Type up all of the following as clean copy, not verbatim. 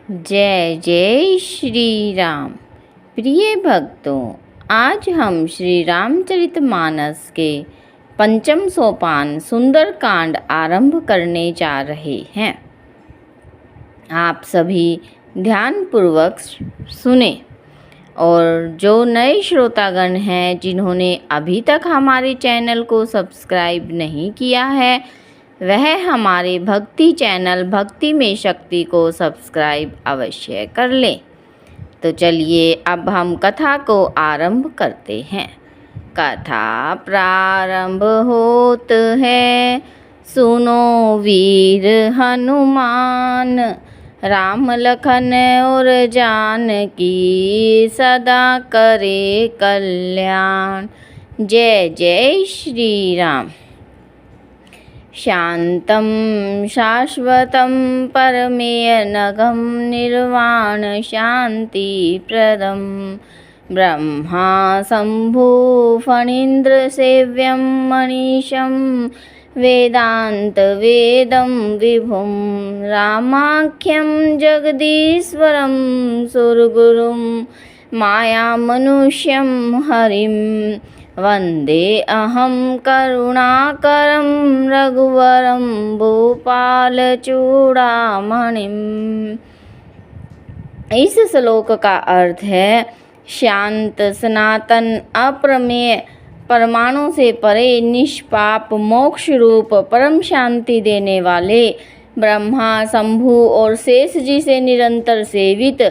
जय जय श्री राम। प्रिय भक्तों, आज हम श्री रामचरितमानस के पंचम सोपान सुंदरकांड आरंभ करने जा रहे हैं। आप सभी ध्यानपूर्वक सुने और जो नए श्रोतागण हैं जिन्होंने अभी तक हमारे चैनल को सब्सक्राइब नहीं किया है, वह हमारे भक्ति चैनल भक्ति में शक्ति को सब्सक्राइब अवश्य कर लें। तो चलिए अब हम कथा को आरंभ करते हैं। कथा प्रारंभ होत है, सुनो वीर हनुमान, राम लखन और जानकी सदा करे कल्याण। जय जय श्री राम। शांतं शाश्वतं परमेयनघं निर्वाण शान्तिप्रदं, ब्रह्मा शम्भु फणीन्द्रसेव्यं मनीषं वेदान्तवेदं विभुं, रामाख्यं जगदीश्वरं सुरगुरुं, मायामनुष्यं हरिं वन्दे अहं करुणाकरं रघुवरं भूपालचूड़ामणिम्। इस श्लोक का अर्थ है शांत, सनातन, अप्रमेय, परमाणु से परे, निष्पाप, मोक्ष रूप, परम शांति देने वाले, ब्रह्मा, शंभु और शेष जी से निरंतर सेवित,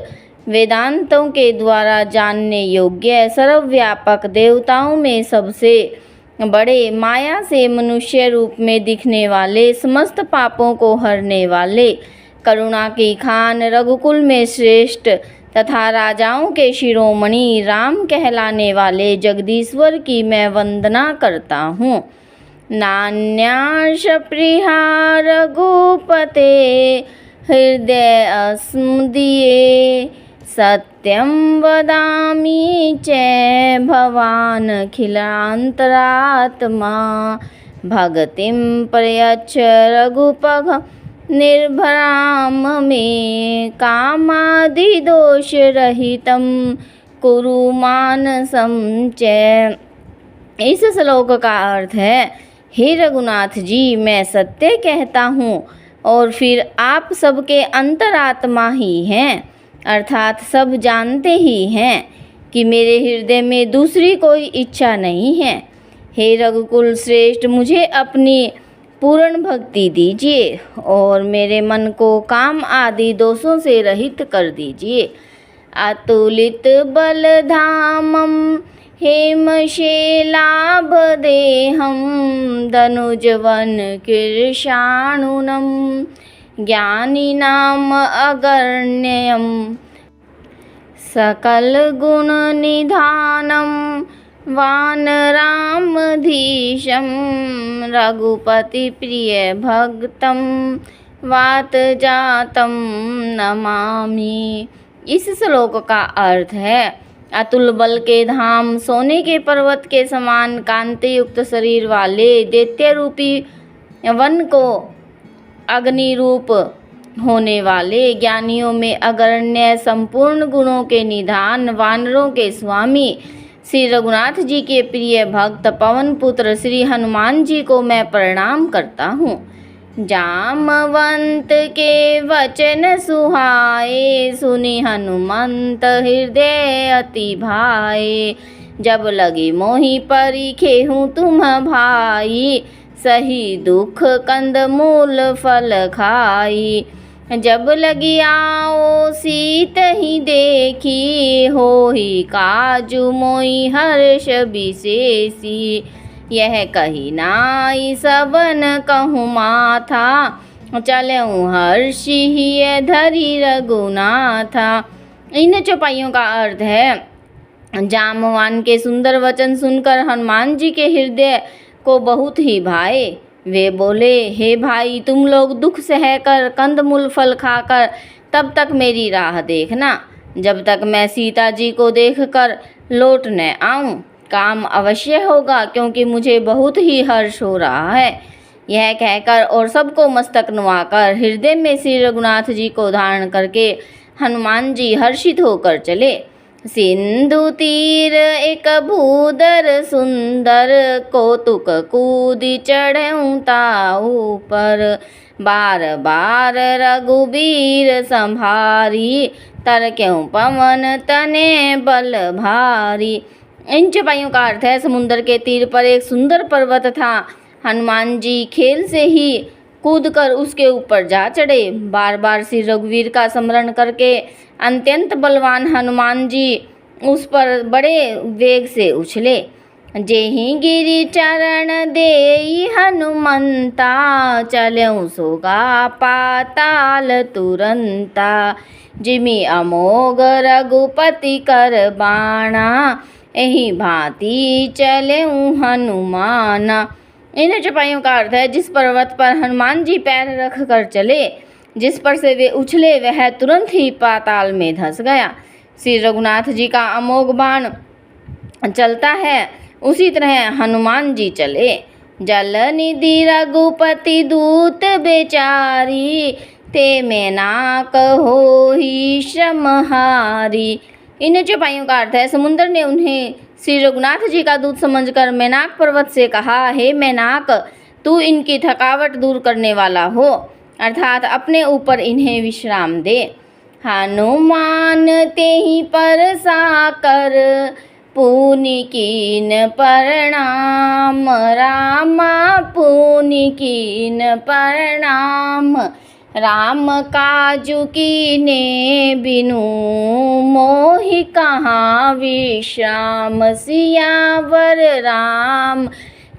वेदांतों के द्वारा जानने योग्य, सर्वव्यापक, देवताओं में सबसे बड़े, माया से मनुष्य रूप में दिखने वाले, समस्त पापों को हरने वाले, करुणा की खान, रघुकुल में श्रेष्ठ तथा राजाओं के शिरोमणि, राम कहलाने वाले जगदीश्वर की मैं वंदना करता हूँ। नान्याश प्रिया रघुपते हृदय अस्मदीये, सत्यं वदामि च भवान् अखिलान्तरात्मा, भगतिं प्रयच्छ रघुपग निर्भरां मे, कामादिदोषरहितं कुरु मानसं च। इस श्लोक का अर्थ है, हे रघुनाथ जी, मैं सत्य कहता हूँ और फिर आप सबके अंतरात्मा ही हैं, अर्थात सब जानते ही हैं कि मेरे हृदय में दूसरी कोई इच्छा नहीं है। हे रघुकुल श्रेष्ठ, मुझे अपनी पूर्ण भक्ति दीजिए और मेरे मन को काम आदि दोषों से रहित कर दीजिए। अतुलित बलधामं हेमशैलाभदेहं, दनुजवन कृशानुनं, ज्ञानिनाम अगण्यं, सकलगुणनिधानं, वानरामधीशं, रघुपतिप्रियभक्तं, वातजातं नमामि। इस श्लोक का अर्थ है, अतुल बल के धाम, सोने के पर्वत के समान कांति युक्त शरीर वाले, दैत्य रूपी वन को अग्नि रूप होने वाले, ज्ञानियों में अग्रण्य, संपूर्ण गुणों के निधान, वानरों के स्वामी, श्री रघुनाथ जी के प्रिय भक्त, पवन पुत्र श्री हनुमान जी को मैं प्रणाम करता हूँ। जामवंत के वचन सुहाए, सुनि हनुमंत हृदय अति भाए, जब लगी मोहि परिखे हूँ तुम भाई, सही दुख कंद मूल फल खाई, जब लगी आओ सीत ही देखी, हो ही काजु मोहि हर्ष विशेषी, यह कही नाई सबन कहूँ माथा, चलऊँ हर्षि ही धरी रघुनाथा। इन चौपाइयों का अर्थ है, जामवान के सुंदर वचन सुनकर हनुमान जी के हृदय को बहुत ही भाए। वे बोले, हे भाई, तुम लोग दुख सहकर, कंदमूल फल खाकर तब तक मेरी राह देखना, जब तक मैं सीता जी को देखकर लौट न आऊं। काम अवश्य होगा, क्योंकि मुझे बहुत ही हर्ष हो रहा है। यह कहकर और सबको मस्तक नुआकर हृदय में श्री रघुनाथ जी को धारण करके हनुमान जी हर्षित होकर चले। सिंधु तीर एक भूदर सुंदर, कौतुक कूदी चढ़ऊं ताऊ पर। बार बार रघुबीर संभारी, तर क्यों पवन तने बल भारी। इन चौपाइयों का अर्थ है, समुद्र के तीर पर एक सुंदर पर्वत था। हनुमान जी खेल से ही कूदकर उसके ऊपर जा चढ़े। बार बार श्री रघुवीर का स्मरण करके अत्यंत बलवान हनुमान जी उस पर बड़े वेग से उछले। जेहि गिरि चरण देई हनुमंता, चलऊं सोगा पाताल तुरंता। जिमि अमोघ रघुपति कर बाणा, एहि भांति चलऊं हनुमाना। इन चौपाइयों का अर्थ है, जिस पर्वत पर हनुमान जी पैर रख कर चले, जिस पर से वे उछले, वह तुरंत ही पाताल में धंस गया। श्री रघुनाथ जी का अमोघ बाण चलता है, उसी तरह हनुमान जी चले। जल निधि रघुपति दूत बेचारी, ते में नाक होहि श्रमहारी। इन चौपाइयों का अर्थ है, समुद्र ने उन्हें श्री रघुनाथ जी का दूत समझकर मैनाक पर्वत से कहा, हे मैनाक, तू इनकी थकावट दूर करने वाला हो, अर्थात अपने ऊपर इन्हें विश्राम दे। हनुमान तेहि पर साकर, पुनि कीन प्रणाम। रामा पुनि कीन प्रणाम। राम काजु कीने बिनु, मोहि कहाँ विश्राम। सियावर राम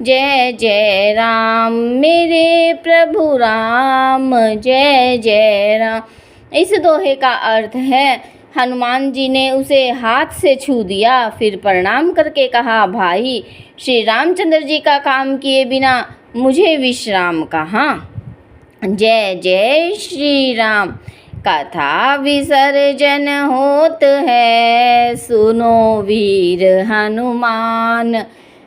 जय जय राम, मेरे प्रभु राम जय जय राम। इस दोहे का अर्थ है, हनुमान जी ने उसे हाथ से छू दिया, फिर प्रणाम करके कहा, भाई श्री रामचंद्र जी का काम किए बिना मुझे विश्राम कहाँ। जय जय श्री राम। कथा विसर्जन होत है, सुनो वीर हनुमान।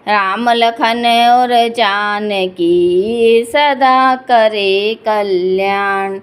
राम लखन और जानकी, सदा करे कल्याण।